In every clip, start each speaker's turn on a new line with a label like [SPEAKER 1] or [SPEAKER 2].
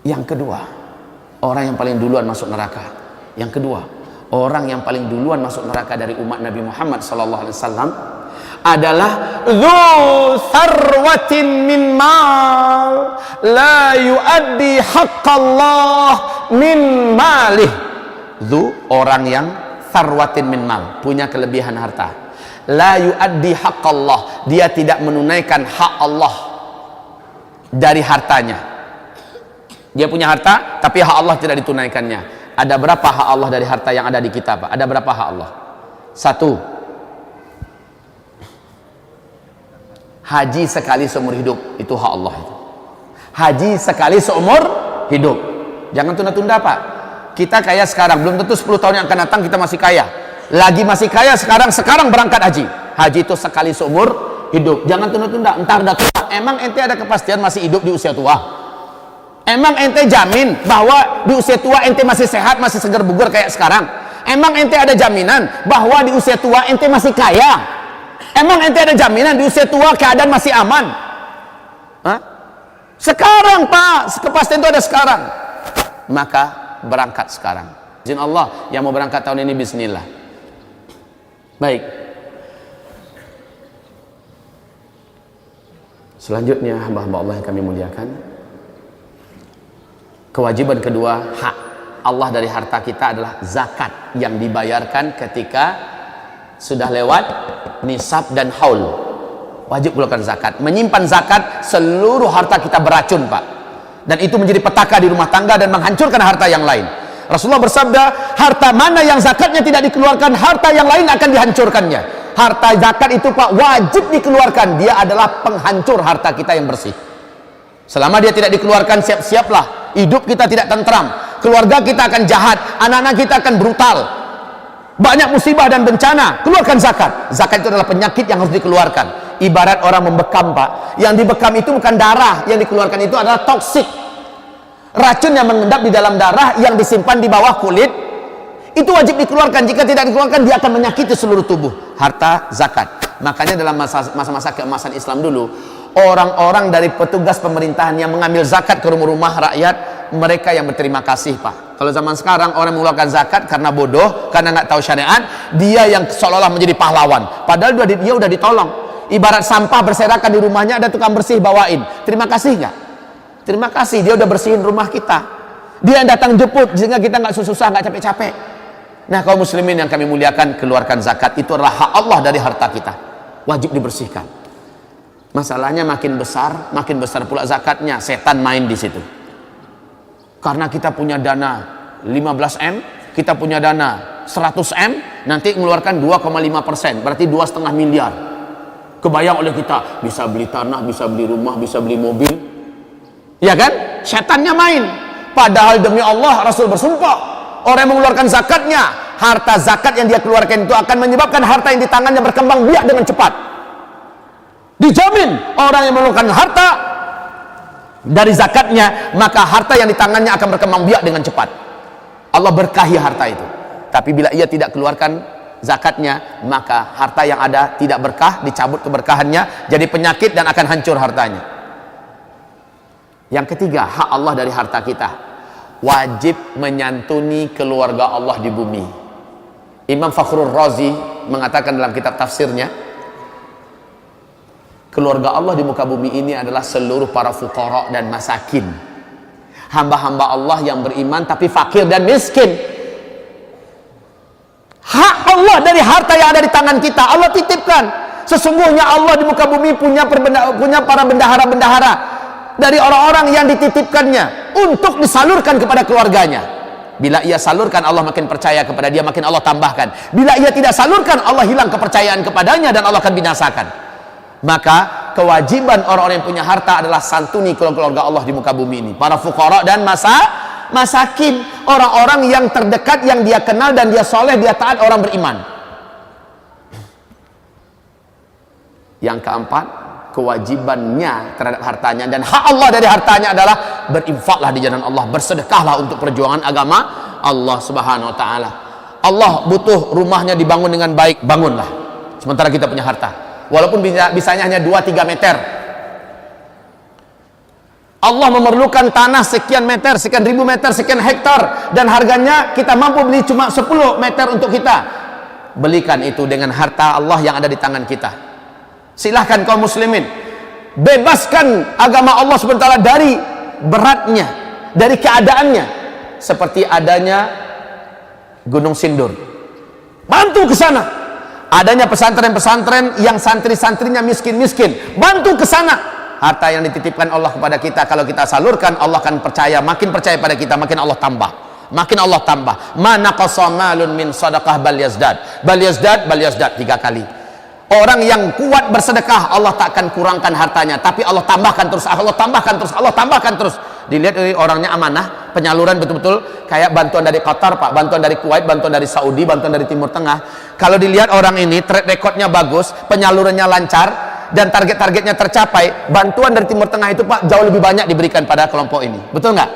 [SPEAKER 1] Yang kedua, orang yang paling duluan masuk neraka. Yang kedua, orang yang paling duluan masuk neraka dari umat Nabi Muhammad SAW adalah dzu sarwatin min mal la yuaddi haqqallah min malih. Dzu, orang yang sarwatin min mal, punya kelebihan harta. La yuaddi haqqallah, dia tidak menunaikan hak Allah dari hartanya. Dia punya harta tapi hak Allah tidak ditunaikannya. Ada berapa hak Allah dari harta yang ada di kita, Pak? Ada berapa hak Allah? Satu, haji sekali seumur hidup, itu hak Allah itu. Haji sekali seumur hidup. Jangan tunda-tunda, Pak. Kita kaya sekarang, belum tentu 10 tahun yang akan datang kita masih kaya. Lagi masih kaya sekarang berangkat haji. Haji itu sekali seumur hidup. Jangan tunda-tunda, entar dah tua. Emang ente ada kepastian masih hidup di usia tua? Emang ente jamin bahwa di usia tua ente masih sehat, masih segar bugar kayak sekarang? Emang ente ada jaminan bahwa di usia tua ente masih kaya? Emang ente ada jaminan di usia tua keadaan masih aman? Hah? Sekarang, Pak, kepastian itu ada sekarang. Maka berangkat sekarang. Izin Allah, yang mau berangkat tahun ini bismillah. Baik. Selanjutnya hamba-hamba Allah yang kami muliakan, kewajiban kedua hak Allah dari harta kita adalah zakat yang dibayarkan ketika sudah lewat nisab dan haul. Wajib keluarkan zakat. Menyimpan zakat, seluruh harta kita beracun, Pak. Dan itu menjadi petaka di rumah tangga dan menghancurkan harta yang lain. Rasulullah bersabda, harta mana yang zakatnya tidak dikeluarkan, harta yang lain akan dihancurkannya. Harta zakat itu, Pak, wajib dikeluarkan. Dia adalah penghancur harta kita yang bersih. Selama dia tidak dikeluarkan, siap-siaplah hidup kita tidak tentram, keluarga kita akan jahat, anak-anak kita akan brutal, banyak musibah dan bencana. Keluarkan zakat. Zakat itu adalah penyakit yang harus dikeluarkan. Ibarat orang membekam, Pak. Yang dibekam itu bukan darah, yang dikeluarkan itu adalah toksik, racun yang mengendap di dalam darah yang disimpan di bawah kulit. Itu wajib dikeluarkan. Jika tidak dikeluarkan, dia akan menyakiti seluruh tubuh. Harta zakat. Makanya dalam masa-masa keemasan Islam dulu, orang-orang dari petugas pemerintahan yang mengambil zakat ke rumah-rumah rakyat, mereka yang berterima kasih, Pak. Kalau zaman sekarang orang mengeluarkan zakat karena bodoh, karena nggak tahu syariat, dia yang seolah-olah menjadi pahlawan. Padahal dia udah ditolong. Ibarat sampah berserakan di rumahnya, ada tukang bersih bawain. Terima kasih nggak? Terima kasih, dia udah bersihin rumah kita. Dia yang datang jemput sehingga kita nggak susah, nggak capek-capek. Nah, kaum muslimin yang kami muliakan, keluarkan zakat itu adalah hak Allah dari harta kita. Wajib dibersihkan. Masalahnya makin besar pula zakatnya, setan main di situ. Karena kita punya dana 15M, kita punya dana 100M, nanti mengeluarkan 2,5%, berarti 2,5 miliar. Kebayang oleh kita, bisa beli tanah, bisa beli rumah, bisa beli mobil. Ya kan? Setannya main. Padahal demi Allah, Rasul bersumpah, orang yang mengeluarkan zakatnya, harta zakat yang dia keluarkan itu akan menyebabkan harta yang di tangannya berkembang biak dengan cepat. Dijamin orang yang mengeluarkan harta dari zakatnya, maka harta yang di tangannya akan berkembang biak dengan cepat. Allah berkahi harta itu. Tapi bila ia tidak keluarkan zakatnya, maka harta yang ada tidak berkah, dicabut keberkahannya, jadi penyakit dan akan hancur hartanya. Yang ketiga, hak Allah dari harta kita, wajib menyantuni keluarga Allah di bumi. Imam Fakhrul Razi mengatakan dalam kitab tafsirnya, keluarga Allah di muka bumi ini adalah seluruh para fuqara dan masakin, hamba-hamba Allah yang beriman tapi fakir dan miskin. Hak Allah dari harta yang ada di tangan kita, Allah titipkan. Sesungguhnya Allah di muka bumi punya para bendahara-bendahara dari orang-orang yang dititipkannya untuk disalurkan kepada keluarganya. Bila ia salurkan, Allah makin percaya kepada dia, makin Allah tambahkan. Bila ia tidak salurkan, Allah hilang kepercayaan kepadanya dan Allah akan binasakan. Maka kewajiban orang-orang yang punya harta adalah santuni keluarga Allah di muka bumi ini, para fuqara dan masakin, orang-orang yang terdekat, yang dia kenal dan dia soleh, dia taat, orang beriman. Yang keempat, kewajibannya terhadap hartanya dan hak Allah dari hartanya adalah berinfaklah di jalan Allah, bersedekahlah untuk perjuangan agama Allah Subhanahu wa taala. Allah butuh rumahnya dibangun dengan baik, bangunlah. Sementara kita punya harta, walaupun bisanya hanya 2-3 meter. Allah memerlukan tanah sekian meter, sekian ribu meter, sekian hektar, dan harganya kita mampu beli cuma 10 meter untuk kita. Belikan itu dengan harta Allah yang ada di tangan kita. Silahkan kaum muslimin, bebaskan agama Allah SWT dari beratnya, dari keadaannya, seperti adanya Gunung Sindur. Bantu ke sana. Adanya pesantren-pesantren yang santri-santrinya miskin-miskin, bantu ke sana. Harta yang dititipkan Allah kepada kita, kalau kita salurkan, Allah akan percaya, makin percaya pada kita, makin Allah tambah, makin Allah tambah. Ma naqasa malun min sadaqah bal yazdad, bal yazdad, bal yazdad, 3 kali. Orang yang kuat bersedekah, Allah tak akan kurangkan hartanya, tapi Allah tambahkan terus, Allah tambahkan terus, Allah tambahkan terus. Dilihat dari orangnya amanah, penyaluran betul-betul kayak bantuan dari Qatar, Pak, bantuan dari Kuwait, bantuan dari Saudi, bantuan dari Timur Tengah. Kalau dilihat orang ini track recordnya bagus, penyalurannya lancar, dan target-targetnya tercapai, bantuan dari Timur Tengah itu, Pak, jauh lebih banyak diberikan pada kelompok ini. Betul nggak?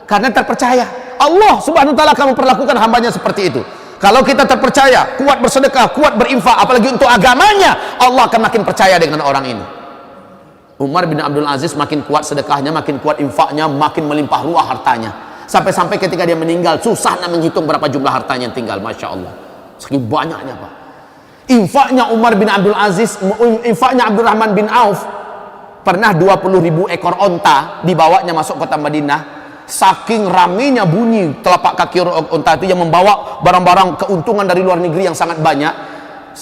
[SPEAKER 1] Karena terpercaya Allah Subhanahu wa ta'ala akan memperlakukan hambanya seperti itu. Kalau kita terpercaya, kuat bersedekah, kuat berinfak, apalagi untuk agamanya, Allah akan makin percaya dengan orang ini. Umar bin Abdul Aziz makin kuat sedekahnya, makin kuat infaknya, makin melimpah ruah hartanya, sampai-sampai ketika dia meninggal susah nak menghitung berapa jumlah hartanya yang tinggal. Masya Allah, segitu banyaknya, Pak. Infaknya Umar bin Abdul Aziz, infaknya Abdurrahman bin Auf, pernah 20.000 ekor onta dibawanya masuk kota Madinah. Saking ramenya bunyi telapak kaki onta itu yang membawa barang-barang keuntungan dari luar negeri yang sangat banyak,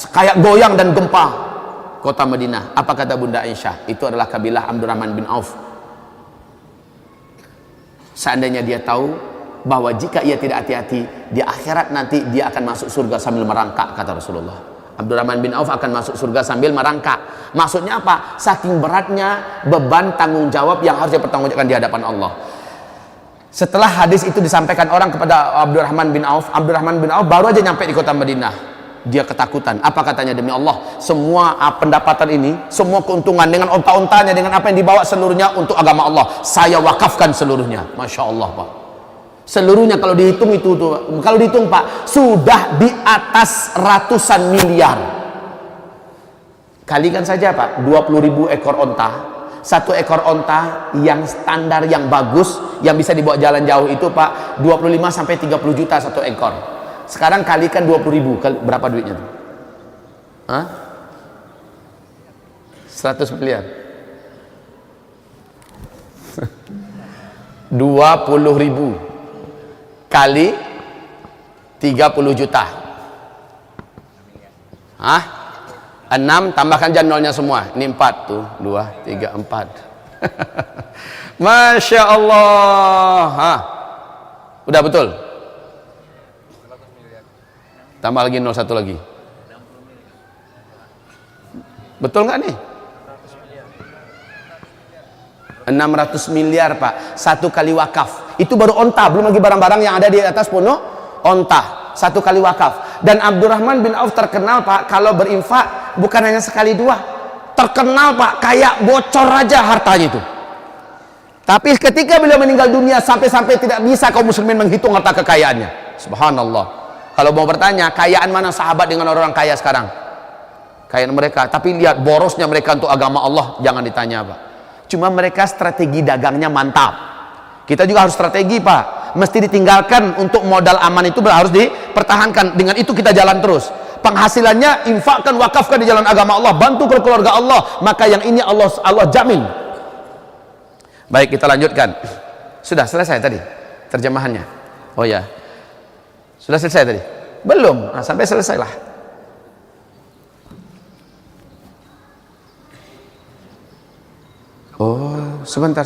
[SPEAKER 1] kayak goyang dan gempa kota Madinah. Apa kata Bunda Aisyah? Itu adalah kabilah Abdurrahman bin Auf. Seandainya dia tahu bahwa jika ia tidak hati-hati, di akhirat nanti dia akan masuk surga sambil merangkak, kata Rasulullah. Abdurrahman bin Auf akan masuk surga sambil merangkak. Maksudnya apa? Saking beratnya beban tanggung jawab yang harus dipertanggungjawabkan di hadapan Allah. Setelah hadis itu disampaikan orang kepada Abdurrahman bin Auf, Abdurrahman bin Auf baru aja nyampe di kota Madinah. Dia ketakutan. Apa katanya? Demi Allah, semua pendapatan ini, semua keuntungan dengan onta-ontanya, dengan apa yang dibawa seluruhnya untuk agama Allah, saya wakafkan seluruhnya. Masya Allah, Pak. Seluruhnya kalau dihitung itu tuh, kalau dihitung, Pak, sudah di atas ratusan miliar. Kalikan saja, Pak, 20.000 ekor onta. Satu ekor onta yang standar, yang bagus, yang bisa dibawa jalan jauh itu, Pak, 25 sampai 30 juta satu ekor. Sekarang kalikan 20.000, berapa duitnya tuh? Hah? 100 miliar. 20.000 kali 30 juta. Hah? 6, tambahkan aja nolnya semua. Ini 4 tuh, 2, 3, 4. Masya Allah. Hah? Udah betul? Tambah lagi 0, 1 lagi. Betul nggak nih? 600 miliar, Pak. Satu kali wakaf. Itu baru onta, belum lagi barang-barang yang ada di atas punuk onta. Satu kali wakaf. Dan Abdurrahman bin Auf terkenal, Pak, kalau berinfak bukan hanya sekali dua. Terkenal, Pak, kayak bocor aja hartanya itu. Tapi ketika beliau meninggal dunia, sampai-sampai tidak bisa kaum muslimin menghitung harta kekayaannya. Subhanallah. Kalau mau bertanya, kayaan mana sahabat dengan orang kaya sekarang? Kayaan mereka. Tapi lihat borosnya mereka untuk agama Allah, jangan ditanya, Pak. Cuma mereka strategi dagangnya mantap. Kita juga harus strategi, Pak. Mesti ditinggalkan untuk modal aman itu harus dipertahankan. Dengan itu kita jalan terus. Penghasilannya infakkan, wakafkan di jalan agama Allah, bantu keluarga Allah. Maka yang ini Allah jamin. Baik, kita lanjutkan. Sudah selesai tadi terjemahannya? Oh ya, sudah selesai tadi? Belum. Nah, sampai selesailah. Oh, sebentar.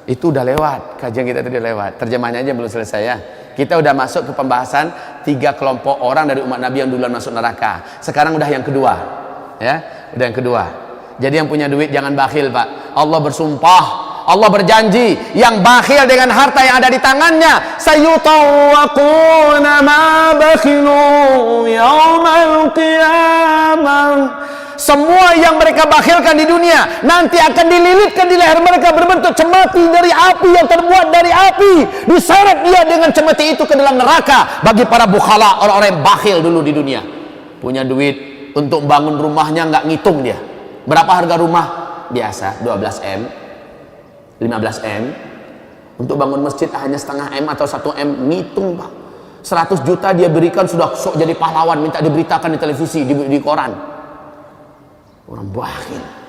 [SPEAKER 1] Itu udah lewat. Kajian kita tadi lewat. Terjemahnya aja belum selesai ya. Kita udah masuk ke pembahasan 3 kelompok orang dari umat Nabi yang duluan masuk neraka. Sekarang udah yang kedua. Ya, udah yang kedua. Jadi yang punya duit jangan bakhil, Pak. Allah bersumpah, Allah berjanji, yang bakhil dengan harta yang ada di tangannya, sayutawwaquna ma bakhilu yaumal qiyamah. Semua yang mereka bakhilkan di dunia nanti akan dililitkan di leher mereka berbentuk cemati dari api yang terbuat dari api. Diseret dia dengan cemati itu ke dalam neraka. Bagi para bukhala, orang-orang yang bakhil dulu di dunia, punya duit untuk bangun rumahnya nggak ngitung dia. Berapa harga rumah? Biasa 12 M. 15 M. Untuk bangun masjid hanya setengah M atau 1 M. Ngitung Pak, 100 juta dia berikan, sudah sok jadi pahlawan, minta diberitakan di televisi, di koran. Orang bakhil.